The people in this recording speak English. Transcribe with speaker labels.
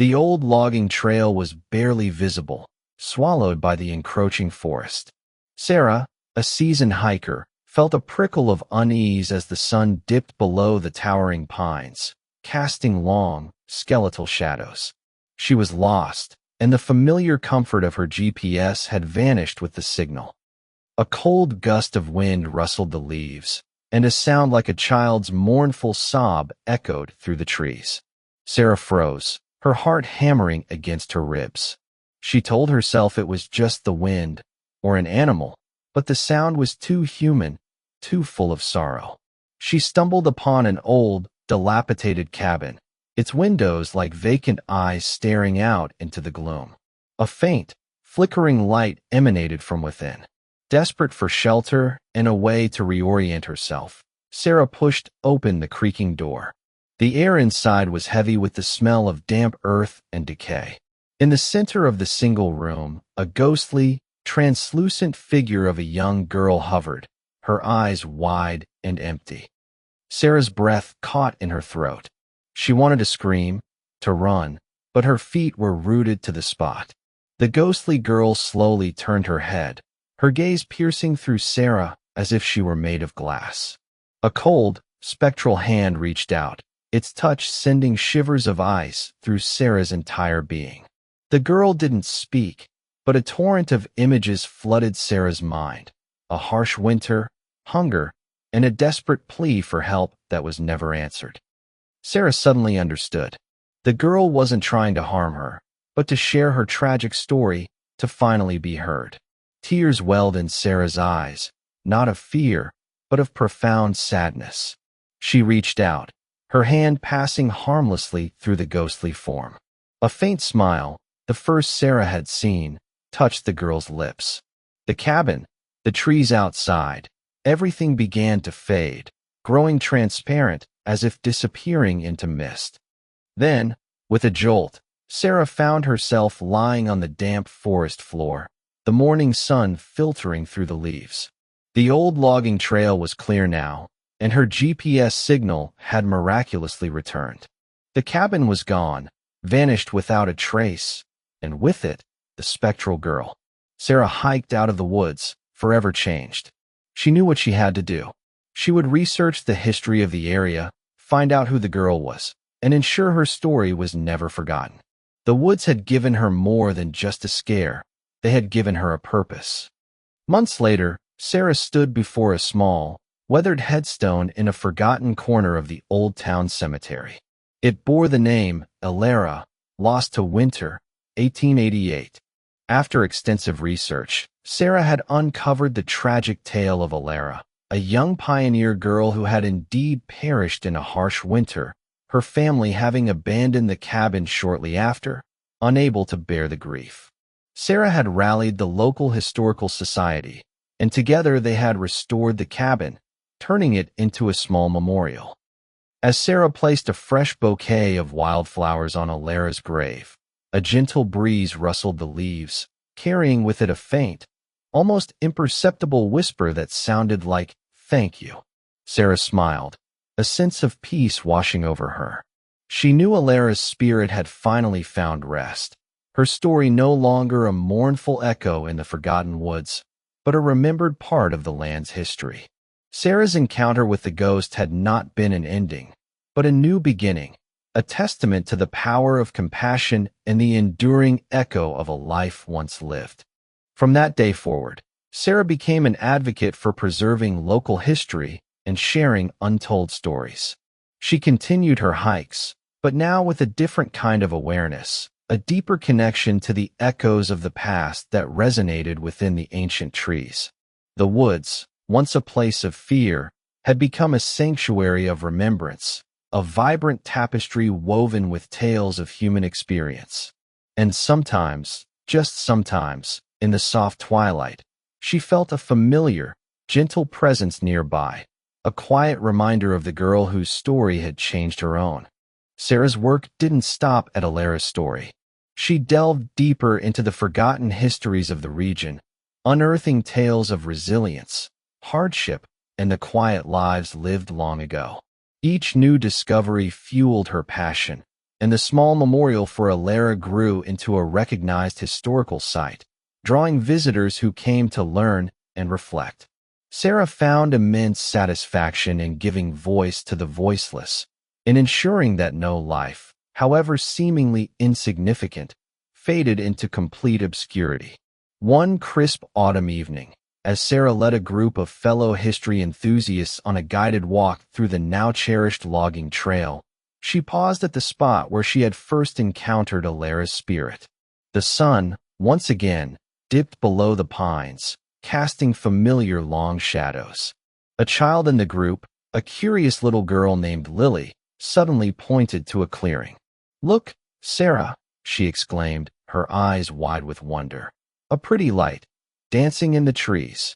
Speaker 1: The old logging trail was barely visible, swallowed by the encroaching forest. Sarah, a seasoned hiker, felt a prickle of unease as the sun dipped below the towering pines, casting long, skeletal shadows. She was lost, and the familiar comfort of her GPS had vanished with the signal. A cold gust of wind rustled the leaves, and a sound like a child's mournful sob echoed through the trees. Sarah froze, her heart hammering against her ribs. She told herself it was just the wind, or an animal, but the sound was too human, too full of sorrow. She stumbled upon an old, dilapidated cabin, its windows like vacant eyes staring out into the gloom. A faint, flickering light emanated from within. Desperate for shelter and a way to reorient herself, Sarah pushed open the creaking door. The air inside was heavy with the smell of damp earth and decay. In the center of the single room, a ghostly, translucent figure of a young girl hovered, her eyes wide and empty. Sarah's breath caught in her throat. She wanted to scream, to run, but her feet were rooted to the spot. The ghostly girl slowly turned her head, her gaze piercing through Sarah as if she were made of glass. A cold, spectral hand reached out, its touch sending shivers of ice through Sarah's entire being. The girl didn't speak, but a torrent of images flooded Sarah's mind. A harsh winter, hunger, and a desperate plea for help that was never answered. Sarah suddenly understood. The girl wasn't trying to harm her, but to share her tragic story, to finally be heard. Tears welled in Sarah's eyes, not of fear, but of profound sadness. She reached out, her hand passing harmlessly through the ghostly form. A faint smile, the first Sarah had seen, touched the girl's lips. The cabin, the trees outside, everything began to fade, growing transparent as if disappearing into mist. Then, with a jolt, Sarah found herself lying on the damp forest floor, the morning sun filtering through the leaves. The old logging trail was clear now, and her GPS signal had miraculously returned. The cabin was gone, vanished without a trace, and with it, the spectral girl. Sarah hiked out of the woods, forever changed. She knew what she had to do. She would research the history of the area, find out who the girl was, and ensure her story was never forgotten. The woods had given her more than just a scare. They had given her a purpose. Months later, Sarah stood before a small, weathered headstone in a forgotten corner of the old town cemetery. It bore the name Alara, lost to winter, 1888. After extensive research, Sarah had uncovered the tragic tale of Alara, a young pioneer girl who had indeed perished in a harsh winter, her family having abandoned the cabin shortly after, unable to bear the grief. Sarah had rallied the local historical society, and together they had restored the cabin, turning it into a small memorial. As Sarah placed a fresh bouquet of wildflowers on Alara's grave, a gentle breeze rustled the leaves, carrying with it a faint, almost imperceptible whisper that sounded like, "Thank you." Sarah smiled, a sense of peace washing over her. She knew Alara's spirit had finally found rest, her story no longer a mournful echo in the forgotten woods, but a remembered part of the land's history. Sarah's encounter with the ghost had not been an ending, but a new beginning, a testament to the power of compassion and the enduring echo of a life once lived. From that day forward, Sarah became an advocate for preserving local history and sharing untold stories. She continued her hikes, but now with a different kind of awareness, a deeper connection to the echoes of the past that resonated within the ancient trees. The woods, once a place of fear, had become a sanctuary of remembrance, a vibrant tapestry woven with tales of human experience. And sometimes, just sometimes, in the soft twilight, she felt a familiar, gentle presence nearby, a quiet reminder of the girl whose story had changed her own. Sarah's work didn't stop at Alara's story. She delved deeper into the forgotten histories of the region, unearthing tales of resilience, hardship, and the quiet lives lived long ago. Each new discovery fueled her passion, and the small memorial for Alara grew into a recognized historical site, drawing visitors who came to learn and reflect. Sarah found immense satisfaction in giving voice to the voiceless, in ensuring that no life, however seemingly insignificant, faded into complete obscurity. One crisp autumn evening, as Sarah led a group of fellow history enthusiasts on a guided walk through the now-cherished logging trail, she paused at the spot where she had first encountered Alara's spirit. The sun, once again, dipped below the pines, casting familiar long shadows. A child in the group, a curious little girl named Lily, suddenly pointed to a clearing. "Look, Sarah," she exclaimed, her eyes wide with wonder. "A pretty light, dancing in the trees."